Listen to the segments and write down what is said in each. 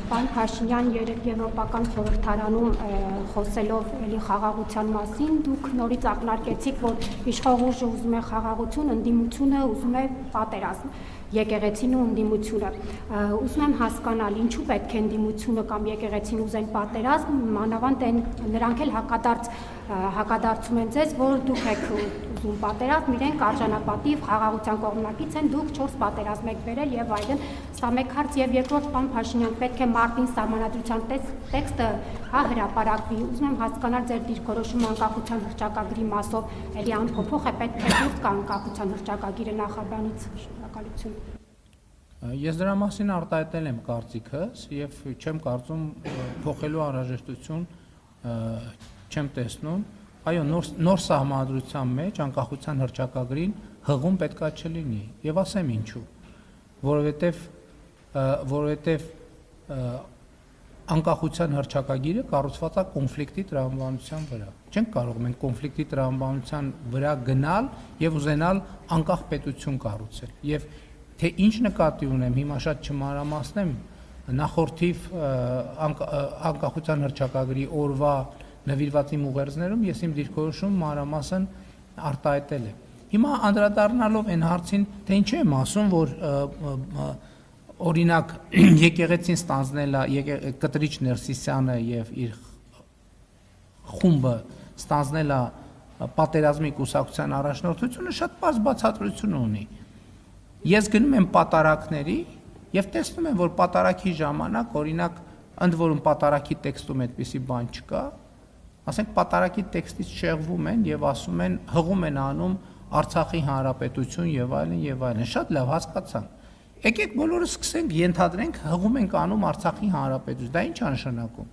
Պարոն Փաշինյան, Եվրոպական խորհրդարանում խոսելով էլի խաղաղության մասին, դուք նորից ակնարկեցիք, որ իշխող ուժը ուզում է խաղաղություն, ընդդիմությունը ուզում է պատերազմ, եկեղեցին ու ընդդիմությունը։ Ուզում եմ հասկանալ, ինչու պետք է ընդդիմությունը կամ եկեղեցին ուզեն պատերազմ, մանավանդ նրանք էլ հակադարձում են ձեզ, որ դուք եք ուզում պատերազմ, իրենք արժանապատիվ խաղաղության կողմնակից են, դուք 4 պատերազմ եք բերել եւ այլն։ Սա մեկ հարց եւ երկրորդ, պարոն Փաշինյան, պետք է մարտին սահմանադրության տեքստը հրապարակվի։ Ուզում եմ հասկանալ ձեր դիրքորոշումը անկախության հռչակագրի մասով էլի անփոփոխ է, պետք է դուրս գա անկախության հռչակագիրը նախաբանից։ Շնորհակալություն։ Ես դրա մասին արտահայտել եմ կարծիքս եւ չեմ կարծում փոխելու անհրաժեշտություն չեմ տեսնում։ Այո, նոր սահմանադրության մեջ անկախության հռչակագրին հղում պետքա չլինի եւ ասեմ ինչու։ Որովհետեւ անկախության հռչակագիրը կառուցված է կոնֆլիկտի տրամաբանության վրա։ Չենք կարող մենք կոնֆլիկտի տրամաբանության վրա գնալ եւ ուզենալ անկախ պետություն կառուցել։ Եվ թե ինչ նկատի ունեմ, հիմա շատ չմանրամասնեմ, նախորդիվ անկախության հռչակագրի օրվա նվիրվածի ուղերձներում ես իմ դիրքորոշումը մանրամասն արտահայտել եմ։ Հիմա անդրադառնալով այն հարցին, թե ինչու եմ ասում, որ օրինակ եկեղեցին ստանձնել է Կտրիչ Ներսիսյանը եւ իր խումբը ստանձնել է պատերազմի կուսակցության առաջնորդությունը, շատ պարզ բացատրություն ունի։ Ես գնում եմ պատարակների եւ տեսնում եմ, որ պատարակի ժամանակ, օրինակ, ընդ որում պատարակի տեքստում այդպիսի բան չկա, ասենք պատարակի տեքստից շեղվում են եւ ասում են, հղում են անում Արցախի հանրապետություն եւ այլն եւ այլն։ Շատ լավ հասկացանք։ Եկեք բոլորը սկսենք ենթադրենք հղում ենք անում Արցախի հանրապետություն։ Դա ինչ է նշանակում։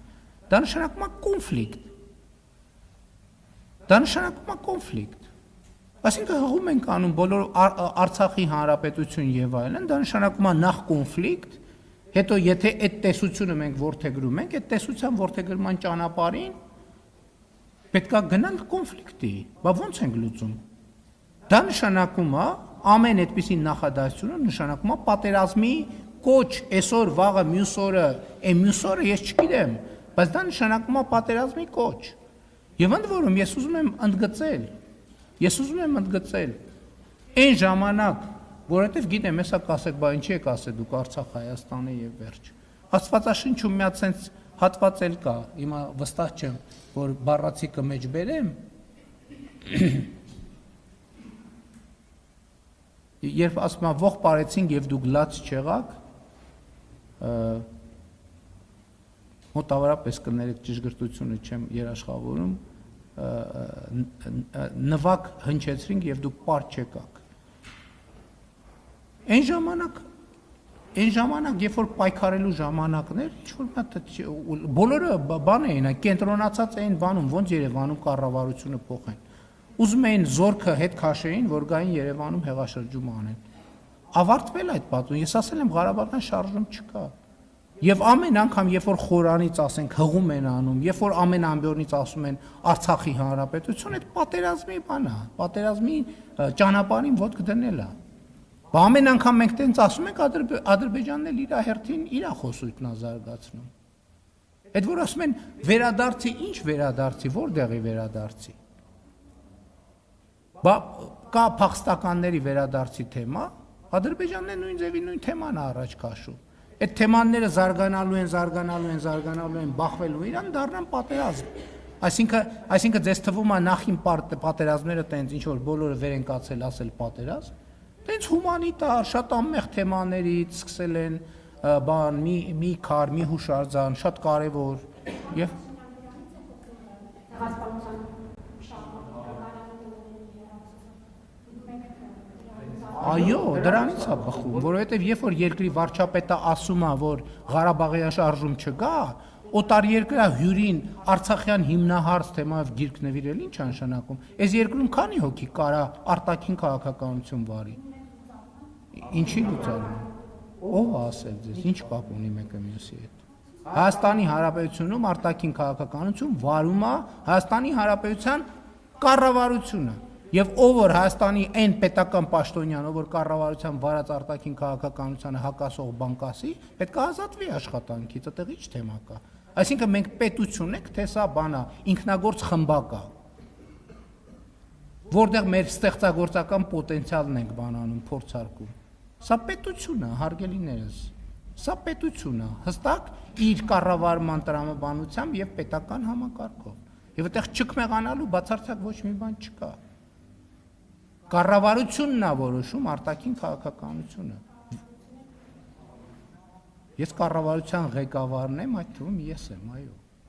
Դա նշանակում է կոնֆլիկտ։ Դա նշանակում է կոնֆլիկտ։ Այսինքն հղում ենք անում բոլոր Արցախի հանրապետություն եւ այլն, դա նշանակում է նախ կոնֆլիկտ, հետո եթե այդ տեսությունը մենք ворթեգրում ենք, այդ տեսության ворթեգրման ճանապարհին պետք է գնանք կոնֆլիկտի։ Բա ո՞նց ենք լուծում։ Դա նշանակում է ամեն այդպիսի նախադասությունը նշանակում է պատերազմի կոչ, այսօր, վաղը, մյուս օրը, մյուս օրը ես չգիտեմ, բայց դա նշանակում է պատերազմի կոչ։ Եվ ընդ որում ես ուզում եմ ընդգծել այն ժամանակ, որովհետև գիտեմ, հեսա կասեք, բա ինչի եք ասել դուք Արցախ Հայաստանը եւ վերջ։ Աստվածաշնչում մի հատ sense հատված էլ կա, հիմա վստահ չեմ, որ բառացիկը մեջ բերեմ։ Երբ ասում եմ ող parեցինք եւ դուք լաց չեղաք, մոտավորապես կներեք ճշգրտությունը չեմ երաշխավորում, նվակ հնչեցրինք եւ դուք պար չեկաք։ Այն ժամանակ, երբ որ պայքարելու ժամանակներ, ինչ-որ բոլորը բան էին, կենտրոնացած էին բանում, ոնց Երևանում կառավարությունը փոխեն։ Ուզում էին զորքը հետ քաշեին, որ գային Երևանում հեղաշրջում անեն։ Ավարտվել այդ պատմությունը, ես ասել եմ Ղարաբաղյան շարժում չկա։ Եվ ամեն անգամ, երբ որ խորանից ասենք հղում են անում, երբ որ ամեն ամբյորնից ասում են Արցախի հանրապետություն, այդ պատերազմի բան է, պատերազմի ճանապարհին ոտք դնել է։ Ամեն անգամ մենք տենց ասում ենք Ադրբեջանն էլ իր հերթին իր խոսույթն է զարգացնում։ Այդ որ ասում են վերադարձի, ինչ վերադարձի, որտեղի վերադարձի։ Բա կա փախստականների վերադարձի թեմա, Ադրբեջանն է նույն ձևի նույն թեման է առաջ քաշում։ Այդ թեմաները զարգանալու են, բախվելու իրան դառնան պատերազմ։ Այսինքն ձեզ թվում է նախին պատերազմները տենց ինչ որ բոլորը վեր են կացել ասել պատերազմ, տենց հումանիտար, շատ անմեղ թեմաներից սկսել են բան, մի քար, մի հուշարձան, շատ կարևոր եւ Այո, դրանից է բխում, որովհետև երբ որ երկրի վարչապետը ասում է, որ Ղարաբաղյան շարժում չկա, օտարերկրյա հյուրին Արցախյան հիմնահարց թեմայով գիրք նվիրել ինչ է նշանակում։ Այս երկրում քանի հոգի կարա արտաքին քաղաքականություն վարի։ Ինչի լուծարում։ Ո՞վ է ասել ձեզ, ինչ կապ ունի մեկը մյուսի հետ։ Հայաստանի Հանրապետությունում արտաքին քաղաքականություն վարում է Հայաստանի Հանրապետության կառավարությունը։ Եվ ով որ Հայաստանի այն պետական պաշտոնյան, ով որ կառավարության վարած արտաքին քաղաքականությանը հակասող բան կասի, պետք է ազատվի աշխատանքից, այդտեղ ի՞նչ թեմա կա։ Այսինքն մենք պետություն ենք, թե սա բանա, ինքնագործ խմբակ է, որտեղ մեր ստեղծագործական պոտենցիալն ենք բանանում, փորձարկում։ Սա պետություն է, հարգելիներս։ Սա պետություն է, հստակ իր կառավարման տրամաբանությամբ եւ պետական համակարգով։ Եվ այդտեղ չքմեղանալու բացարձակ ոչ մի բան չկա։ Կառավարությունն է որոշում արտաքին քաղաքականությունը։ Ես կառավարության ղեկավարն եմ, այդ թվում ես եմ, այո։